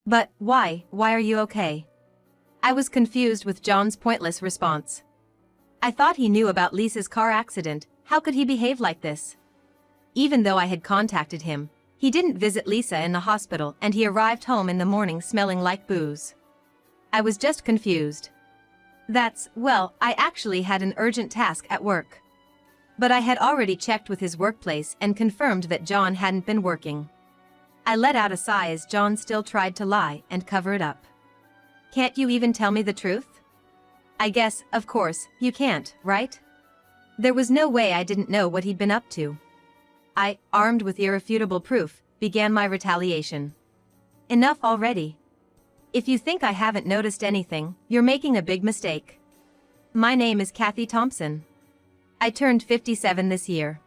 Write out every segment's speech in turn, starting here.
But, why? Why are you okay? I was confused with John's pointless response. I thought he knew about Lisa's car accident. How could he behave like this? Even though I had contacted him, he didn't visit Lisa in the hospital and he arrived home in the morning smelling like booze. I was just confused. Well, I actually had an urgent task at work. But I had already checked with his workplace and confirmed that John hadn't been working. I let out a sigh as John still tried to lie and cover it up. Can't you even tell me the truth? I guess, of course, you can't, right? There was no way I didn't know what he'd been up to. I, armed with irrefutable proof, began my retaliation. Enough already. If you think I haven't noticed anything, you're making a big mistake. My name is Kathy Thompson. I turned 57 this year.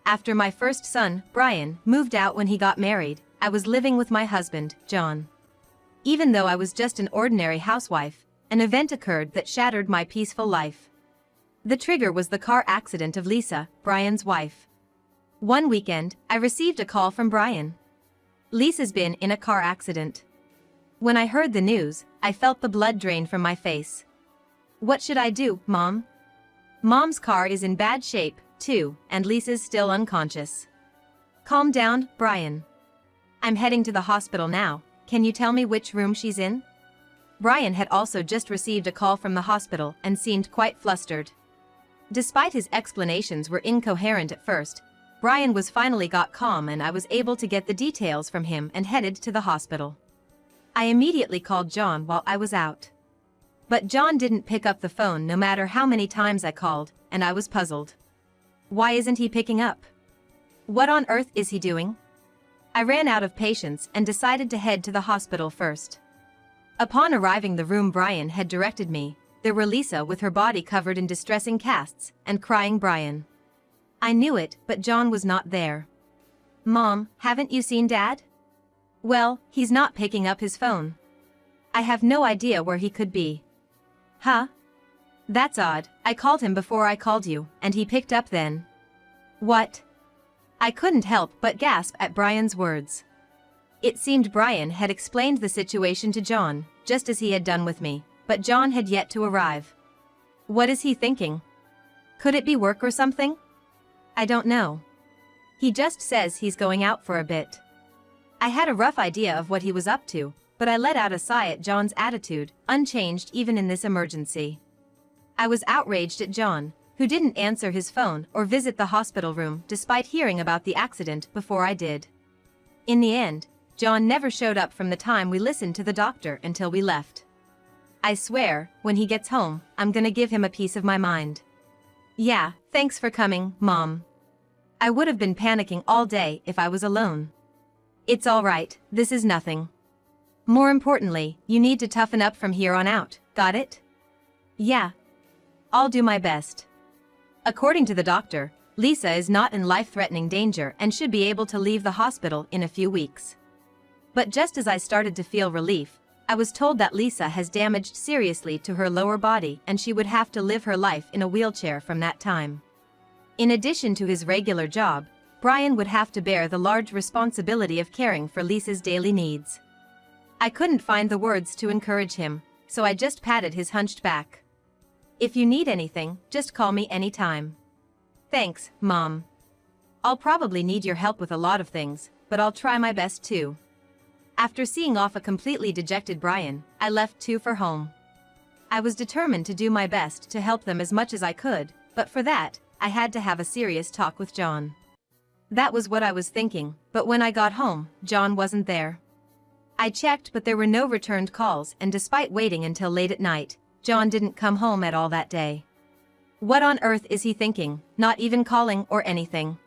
After my first son, Brian, moved out when he got married, I was living with my husband, John. Even though I was just an ordinary housewife, an event occurred that shattered my peaceful life. The trigger was the car accident of Lisa, Brian's wife. One weekend, I received a call from Brian. Lisa's been in a car accident. When I heard the news, I felt the blood drain from my face. What should I do, Mom? Mom's car is in bad shape, too, and Lisa's still unconscious. Calm down, Brian. I'm heading to the hospital now. Can you tell me which room she's in? Brian had also just received a call from the hospital and seemed quite flustered. Despite his explanations were incoherent at first, Brian was finally got calm and I was able to get the details from him and headed to the hospital. I immediately called John while I was out. But John didn't pick up the phone no matter how many times I called, and I was puzzled. Why isn't he picking up? What on earth is he doing? I ran out of patience and decided to head to the hospital first. Upon arriving the room Brian had directed me, there were Lisa with her body covered in distressing casts and crying Brian. I knew it, but John was not there. Mom, haven't you seen Dad? Well, he's not picking up his phone. I have no idea where he could be. Huh? That's odd. I called him before I called you, and he picked up then. What? I couldn't help but gasp at Brian's words. It seemed Brian had explained the situation to John, just as he had done with me, but John had yet to arrive. What is he thinking? Could it be work or something? I don't know. He just says he's going out for a bit. I had a rough idea of what he was up to, but I let out a sigh at John's attitude, unchanged even in this emergency. I was outraged at John, who didn't answer his phone or visit the hospital room despite hearing about the accident before I did. In the end, John never showed up from the time we listened to the doctor until we left. I swear, when he gets home, I'm gonna give him a piece of my mind. Yeah, thanks for coming, Mom. I would have been panicking all day if I was alone. It's all right, this is nothing. More importantly, you need to toughen up from here on out, got it? Yeah. I'll do my best. According to the doctor, Lisa is not in life-threatening danger and should be able to leave the hospital in a few weeks. But just as I started to feel relief, I was told that Lisa has damaged seriously to her lower body and she would have to live her life in a wheelchair from that time. In addition to his regular job, Brian would have to bear the large responsibility of caring for Lisa's daily needs. I couldn't find the words to encourage him, so I just patted his hunched back. If you need anything, just call me anytime. Thanks, Mom. I'll probably need your help with a lot of things, but I'll try my best too. After seeing off a completely dejected Brian, I left too for home. I was determined to do my best to help them as much as I could, but for that, I had to have a serious talk with John. That was what I was thinking, but when I got home, John wasn't there. I checked but there were no returned calls and despite waiting until late at night, John didn't come home at all that day. What on earth is he thinking, not even calling or anything?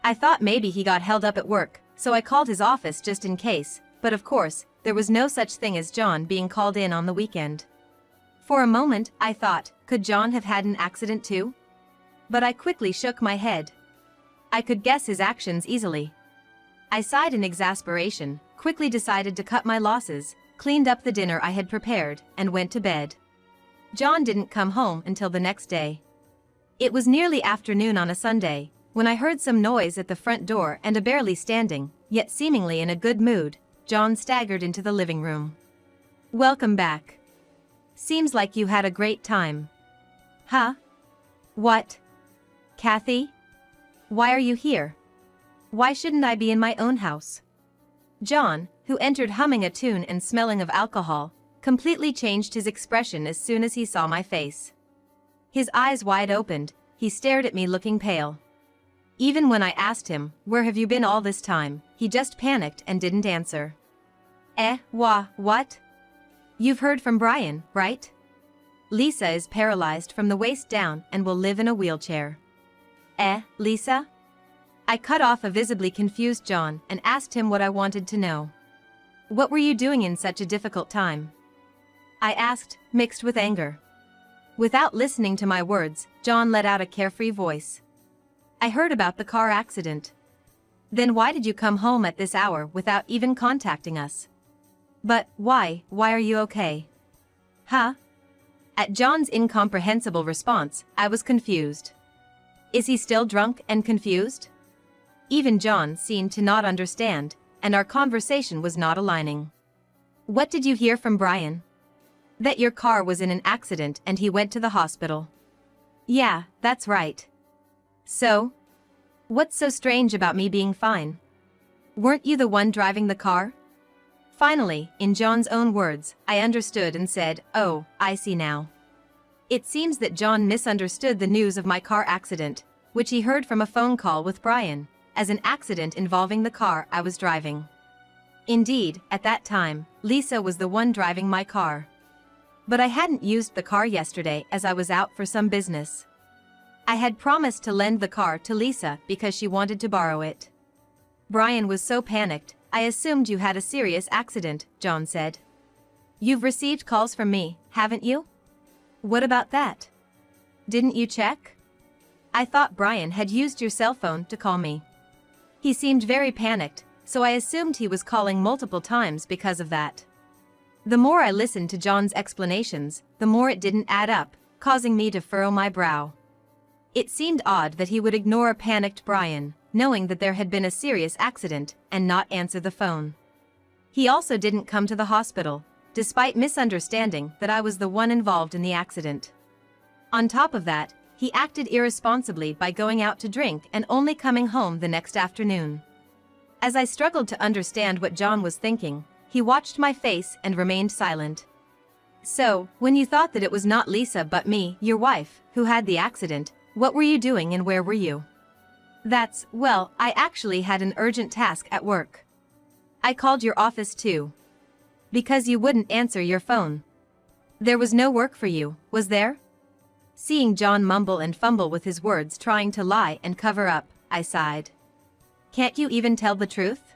I thought maybe he got held up at work, so I called his office just in case, but of course, there was no such thing as John being called in on the weekend. For a moment, I thought, could John have had an accident too? But I quickly shook my head. I could guess his actions easily. I sighed in exasperation, quickly decided to cut my losses, cleaned up the dinner I had prepared, and went to bed. John didn't come home until the next day. It was nearly afternoon on a Sunday, when I heard some noise at the front door and a barely standing, yet seemingly in a good mood, John staggered into the living room. Welcome back. Seems like you had a great time. Huh? What? Kathy? Why are you here? Why shouldn't I be in my own house? John, who entered humming a tune and smelling of alcohol, completely changed his expression as soon as he saw my face. His eyes wide opened, he stared at me looking pale. Even when I asked him, "Where have you been all this time?" he just panicked and didn't answer. What? You've heard from Brian, right? Lisa is paralyzed from the waist down and will live in a wheelchair. Lisa? I cut off a visibly confused John and asked him what I wanted to know. What were you doing in such a difficult time? I asked, mixed with anger. Without listening to my words, John let out a carefree voice. I heard about the car accident. Then why did you come home at this hour without even contacting us? But, why are you okay? Huh? At John's incomprehensible response, I was confused. Is he still drunk and confused? Even John seemed to not understand, and our conversation was not aligning. What did you hear from Brian? That your car was in an accident and he went to the hospital. Yeah, that's right. So? What's so strange about me being fine? Weren't you the one driving the car? Finally, in John's own words, I understood and said, "Oh, I see now." It seems that John misunderstood the news of my car accident, which he heard from a phone call with Brian, as an accident involving the car I was driving. Indeed, at that time, Lisa was the one driving my car. But I hadn't used the car yesterday as I was out for some business. I had promised to lend the car to Lisa because she wanted to borrow it. Brian was so panicked, I assumed you had a serious accident, John said. You've received calls from me, haven't you? What about that? Didn't you check? I thought Brian had used your cell phone to call me. He seemed very panicked, so I assumed he was calling multiple times because of that. The more I listened to John's explanations, the more it didn't add up, causing me to furrow my brow. It seemed odd that he would ignore a panicked Brian, knowing that there had been a serious accident, and not answer the phone. He also didn't come to the hospital, despite misunderstanding that I was the one involved in the accident. On top of that, he acted irresponsibly by going out to drink and only coming home the next afternoon. As I struggled to understand what John was thinking, he watched my face and remained silent. So, when you thought that it was not Lisa but me, your wife, who had the accident, what were you doing and where were you? Well, I actually had an urgent task at work. I called your office too. Because you wouldn't answer your phone. There was no work for you, was there? Seeing John mumble and fumble with his words trying to lie and cover up, I sighed. Can't you even tell the truth?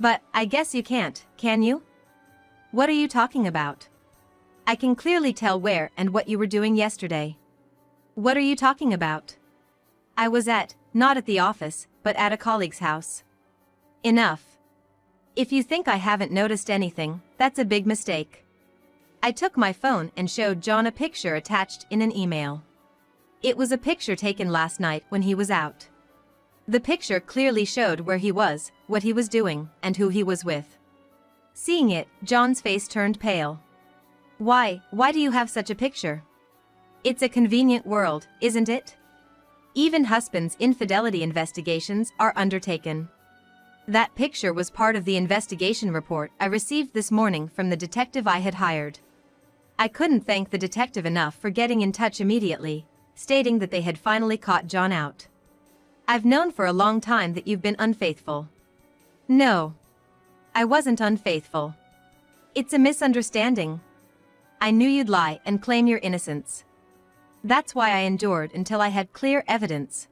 But, I guess you can't, can you? What are you talking about? I can clearly tell where and what you were doing yesterday. What are you talking about? I was not at the office, but at a colleague's house. Enough. If you think I haven't noticed anything, that's a big mistake. I took my phone and showed John a picture attached in an email. It was a picture taken last night when he was out. The picture clearly showed where he was, what he was doing, and who he was with. Seeing it, John's face turned pale. Why do you have such a picture? It's a convenient world, isn't it? Even husbands' infidelity investigations are undertaken. That picture was part of the investigation report I received this morning from the detective I had hired. I couldn't thank the detective enough for getting in touch immediately, stating that they had finally caught John out. I've known for a long time that you've been unfaithful. No. I wasn't unfaithful. It's a misunderstanding. I knew you'd lie and claim your innocence. That's why I endured until I had clear evidence.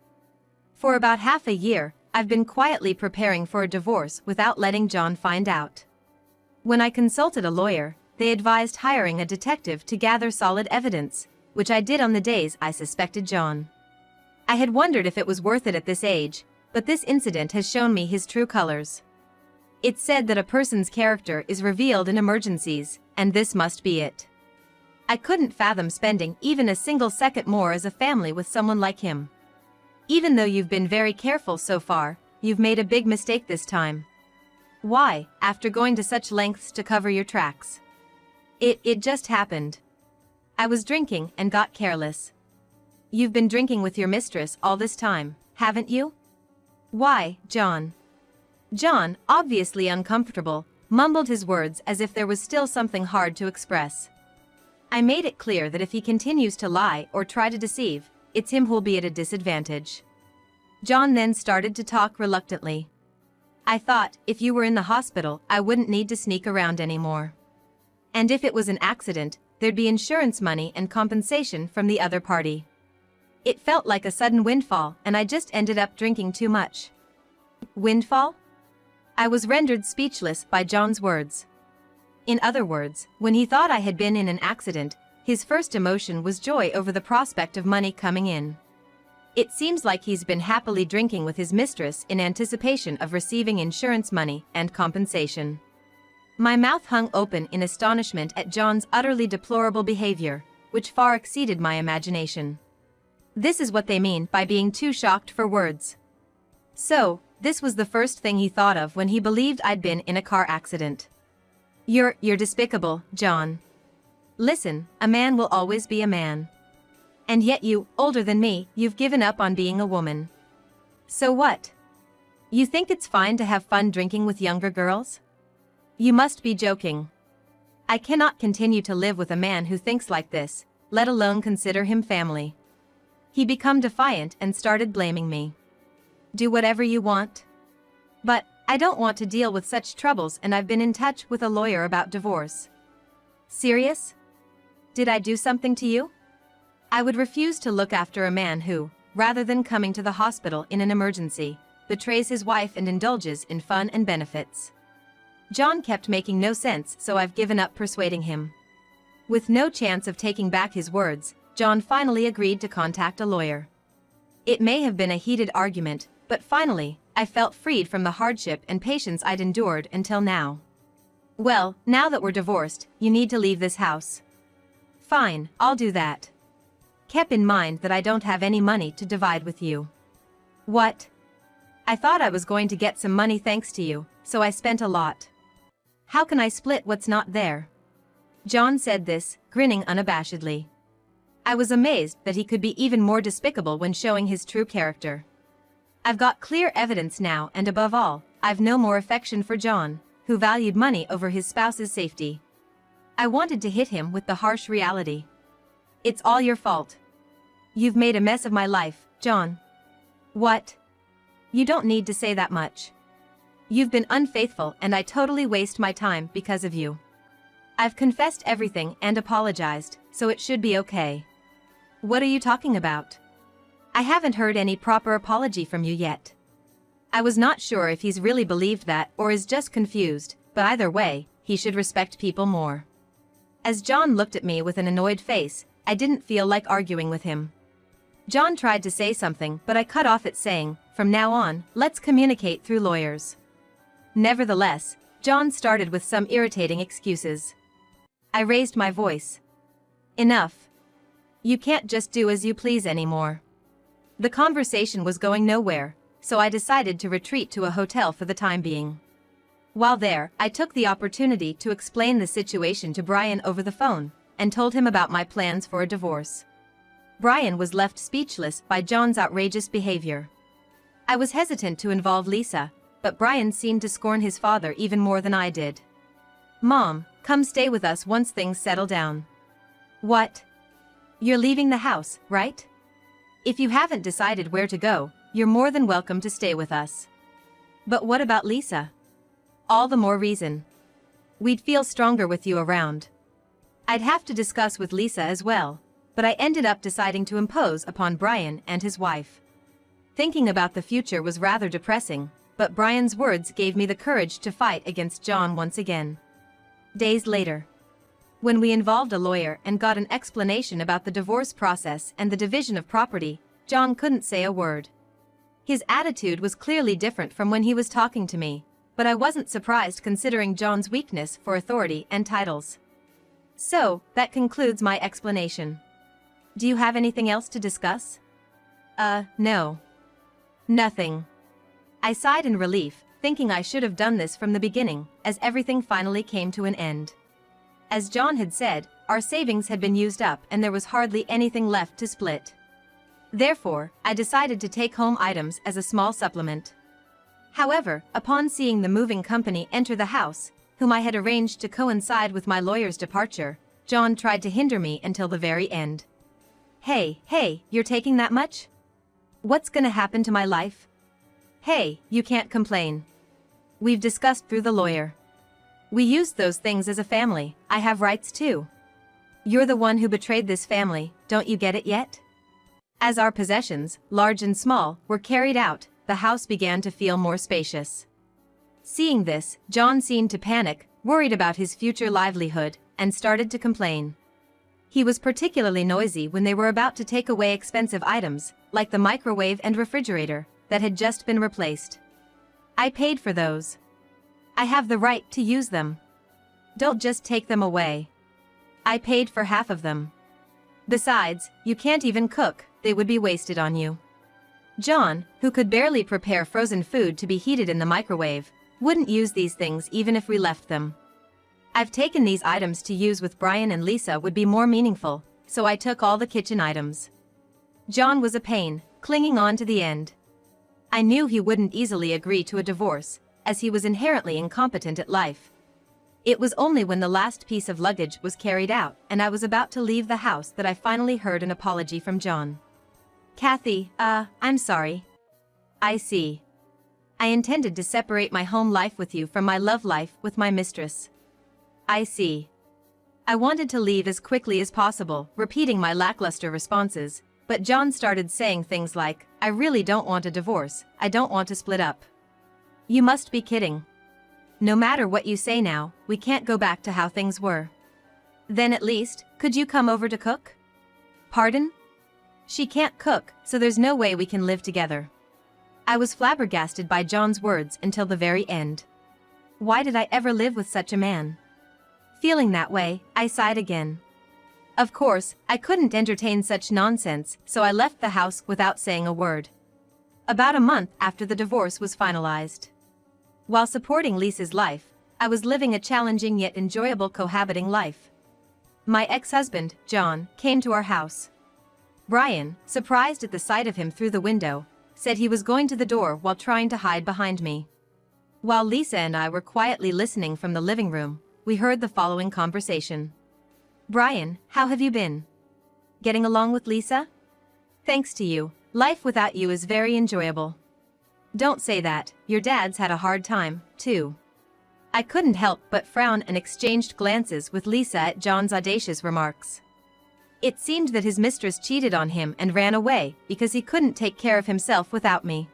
For about half a year, I've been quietly preparing for a divorce without letting John find out. When I consulted a lawyer, they advised hiring a detective to gather solid evidence, which I did on the days I suspected John. I had wondered if it was worth it at this age, but this incident has shown me his true colors. It's said that a person's character is revealed in emergencies, and this must be it. I couldn't fathom spending even a single second more as a family with someone like him. Even though you've been very careful so far, you've made a big mistake this time. Why, after going to such lengths to cover your tracks? It just happened. I was drinking and got careless. You've been drinking with your mistress all this time, haven't you? Why, John? John, obviously uncomfortable, mumbled his words as if there was still something hard to express. I made it clear that if he continues to lie or try to deceive, it's him who'll be at a disadvantage. John then started to talk reluctantly. I thought, if you were in the hospital, I wouldn't need to sneak around anymore. And if it was an accident, there'd be insurance money and compensation from the other party. It felt like a sudden windfall, and I just ended up drinking too much. Windfall? I was rendered speechless by John's words. In other words, when he thought I had been in an accident, his first emotion was joy over the prospect of money coming in. It seems like he's been happily drinking with his mistress in anticipation of receiving insurance money and compensation. My mouth hung open in astonishment at John's utterly deplorable behavior, which far exceeded my imagination. This is what they mean by being too shocked for words. So, this was the first thing he thought of when he believed I'd been in a car accident. You're despicable, John. Listen, a man will always be a man. And yet you, older than me, you've given up on being a woman. So what? You think it's fine to have fun drinking with younger girls? You must be joking. I cannot continue to live with a man who thinks like this, let alone consider him family. He became defiant and started blaming me. Do whatever you want. But, I don't want to deal with such troubles, and I've been in touch with a lawyer about divorce. Serious? Did I do something to you? I would refuse to look after a man who, rather than coming to the hospital in an emergency, betrays his wife and indulges in fun and benefits. John kept making no sense, so I've given up persuading him. With no chance of taking back his words, John finally agreed to contact a lawyer. It may have been a heated argument, but finally, I felt freed from the hardship and patience I'd endured until now. Well, now that we're divorced, you need to leave this house. Fine, I'll do that. Keep in mind that I don't have any money to divide with you. What? I thought I was going to get some money thanks to you, so I spent a lot. How can I split what's not there? John said this, grinning unabashedly. I was amazed that he could be even more despicable when showing his true character. I've got clear evidence now, and above all, I've no more affection for John, who valued money over his spouse's safety. I wanted to hit him with the harsh reality. It's all your fault. You've made a mess of my life, John. What? You don't need to say that much. You've been unfaithful, and I totally waste my time because of you. I've confessed everything and apologized, so it should be okay. What are you talking about? I haven't heard any proper apology from you yet. I was not sure if he's really believed that or is just confused, but either way, he should respect people more. As John looked at me with an annoyed face, I didn't feel like arguing with him. John tried to say something, but I cut off it saying, from now on, let's communicate through lawyers. Nevertheless, John started with some irritating excuses. I raised my voice. Enough. You can't just do as you please anymore. The conversation was going nowhere, so I decided to retreat to a hotel for the time being. While there, I took the opportunity to explain the situation to Brian over the phone, and told him about my plans for a divorce. Brian was left speechless by John's outrageous behavior. I was hesitant to involve Lisa, but Brian seemed to scorn his father even more than I did. Mom, come stay with us once things settle down. What? You're leaving the house, right? If you haven't decided where to go, you're more than welcome to stay with us. But what about Lisa? All the more reason. We'd feel stronger with you around. I'd have to discuss with Lisa as well, but I ended up deciding to impose upon Brian and his wife. Thinking about the future was rather depressing, but Brian's words gave me the courage to fight against John once again. Days later, when we involved a lawyer and got an explanation about the divorce process and the division of property, John couldn't say a word. His attitude was clearly different from when he was talking to me, but I wasn't surprised considering John's weakness for authority and titles. So, that concludes my explanation. Do you have anything else to discuss? No. Nothing. I sighed in relief, thinking I should have done this from the beginning, as everything finally came to an end. As John had said, our savings had been used up and there was hardly anything left to split. Therefore, I decided to take home items as a small supplement. However, upon seeing the moving company enter the house, whom I had arranged to coincide with my lawyer's departure, John tried to hinder me until the very end. Hey, you're taking that much? What's gonna happen to my life? Hey, you can't complain. We've discussed through the lawyer. We used those things as a family, I have rights too. You're the one who betrayed this family, don't you get it yet? As our possessions, large and small, were carried out, the house began to feel more spacious. Seeing this, John seemed to panic, worried about his future livelihood, and started to complain. He was particularly noisy when they were about to take away expensive items, like the microwave and refrigerator, that had just been replaced. I paid for those. I have the right to use them. Don't just take them away. I paid for half of them. Besides, you can't even cook, they would be wasted on you. John, who could barely prepare frozen food to be heated in the microwave, wouldn't use these things even if we left them. I've taken these items to use with Brian and Lisa would be more meaningful, so I took all the kitchen items. John was a pain, clinging on to the end. I knew he wouldn't easily agree to a divorce, as he was inherently incompetent at life. It was only when the last piece of luggage was carried out and I was about to leave the house that I finally heard an apology from John. Kathy, I'm sorry. I see. I intended to separate my home life with you from my love life with my mistress. I see. I wanted to leave as quickly as possible, repeating my lackluster responses, but John started saying things like, I really don't want a divorce, I don't want to split up. You must be kidding. No matter what you say now, we can't go back to how things were. Then at least, could you come over to cook? Pardon? She can't cook, so there's no way we can live together. I was flabbergasted by John's words until the very end. Why did I ever live with such a man? Feeling that way, I sighed again. Of course, I couldn't entertain such nonsense, so I left the house without saying a word. About a month after the divorce was finalized. While supporting Lisa's life, I was living a challenging yet enjoyable cohabiting life. My ex-husband, John, came to our house. Brian, surprised at the sight of him through the window, said he was going to the door while trying to hide behind me. While Lisa and I were quietly listening from the living room, we heard the following conversation. Brian, how have you been? Getting along with Lisa? Thanks to you, life without you is very enjoyable. Don't say that, your dad's had a hard time, too. I couldn't help but frown and exchanged glances with Lisa at John's audacious remarks. It seemed that his mistress cheated on him and ran away because he couldn't take care of himself without me.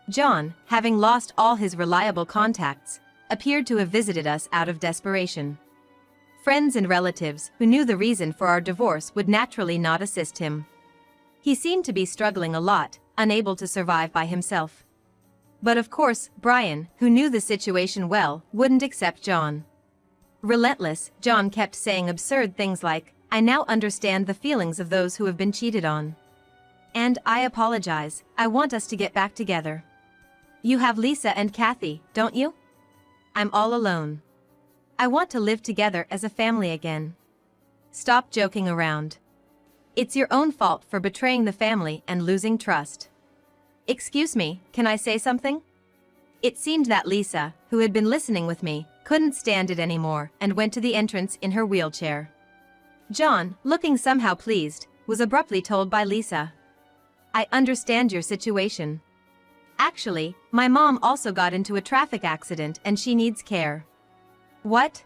John, having lost all his reliable contacts, appeared to have visited us out of desperation. Friends and relatives who knew the reason for our divorce would naturally not assist him. He seemed to be struggling a lot, unable to survive by himself. But of course, Brian, who knew the situation well, wouldn't accept John. Relentless, John kept saying absurd things like, I now understand the feelings of those who have been cheated on. And I apologize, I want us to get back together. You have Lisa and Kathy, don't you? I'm all alone. I want to live together as a family again. Stop joking around. It's your own fault for betraying the family and losing trust. Excuse me, can I say something? It seemed that Lisa, who had been listening with me, couldn't stand it anymore and went to the entrance in her wheelchair. John, looking somehow pleased, was abruptly told by Lisa. I understand your situation. Actually, my mom also got into a traffic accident and she needs care. What?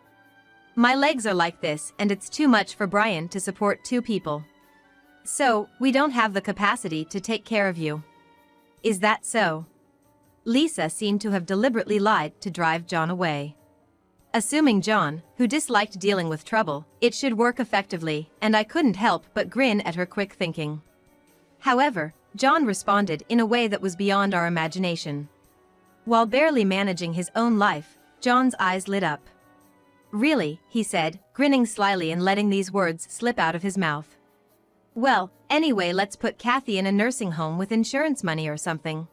My legs are like this and it's too much for Brian to support two people. So, we don't have the capacity to take care of you. Is that so? Lisa seemed to have deliberately lied to drive John away. Assuming John, who disliked dealing with trouble, it should work effectively, and I couldn't help but grin at her quick thinking. However, John responded in a way that was beyond our imagination. While barely managing his own life, John's eyes lit up. Really, he said, grinning slyly and letting these words slip out of his mouth. Well, anyway, let's put Kathy in a nursing home with insurance money or something.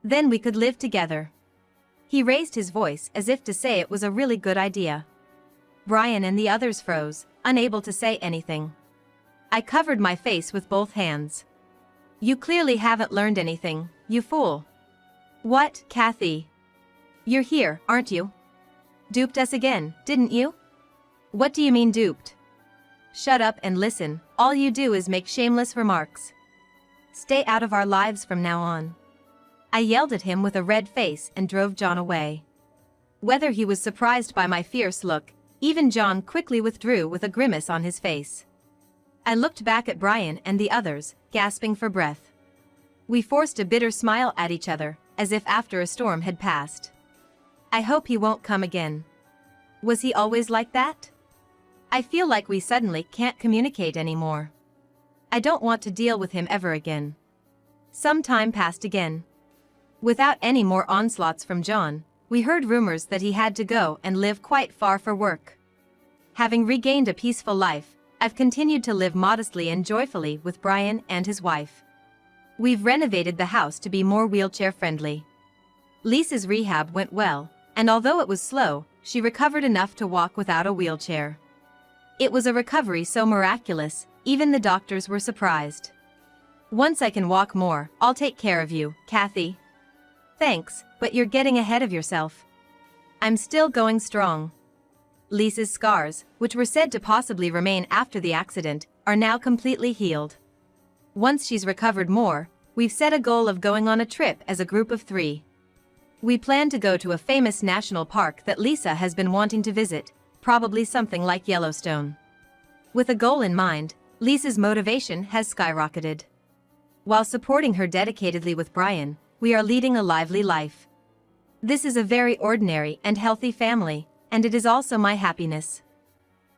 Then we could live together. He raised his voice as if to say it was a really good idea. Brian and the others froze, unable to say anything. I covered my face with both hands. You clearly haven't learned anything, you fool. What, Kathy? You're here, aren't you? Duped us again, didn't you? What do you mean duped? Shut up and listen, all you do is make shameless remarks. Stay out of our lives from now on. I yelled at him with a red face and drove John away. Whether he was surprised by my fierce look, even John quickly withdrew with a grimace on his face. I looked back at Brian and the others, gasping for breath. We forced a bitter smile at each other, as if after a storm had passed. I hope he won't come again. Was he always like that? I feel like we suddenly can't communicate anymore. I don't want to deal with him ever again. Some time passed again. Without any more onslaughts from John, we heard rumors that he had to go and live quite far for work. Having regained a peaceful life, I've continued to live modestly and joyfully with Brian and his wife. We've renovated the house to be more wheelchair-friendly. Lisa's rehab went well, and although it was slow, she recovered enough to walk without a wheelchair. It was a recovery so miraculous, even the doctors were surprised. Once I can walk more, I'll take care of you, Kathy. Thanks, but you're getting ahead of yourself. I'm still going strong. Lisa's scars, which were said to possibly remain after the accident, are now completely healed. Once she's recovered more, we've set a goal of going on a trip as a group of 3. We plan to go to a famous national park that Lisa has been wanting to visit, probably something like Yellowstone. With a goal in mind, Lisa's motivation has skyrocketed. While supporting her dedicatedly with Brian, we are leading a lively life. This is a very ordinary and healthy family, and it is also my happiness.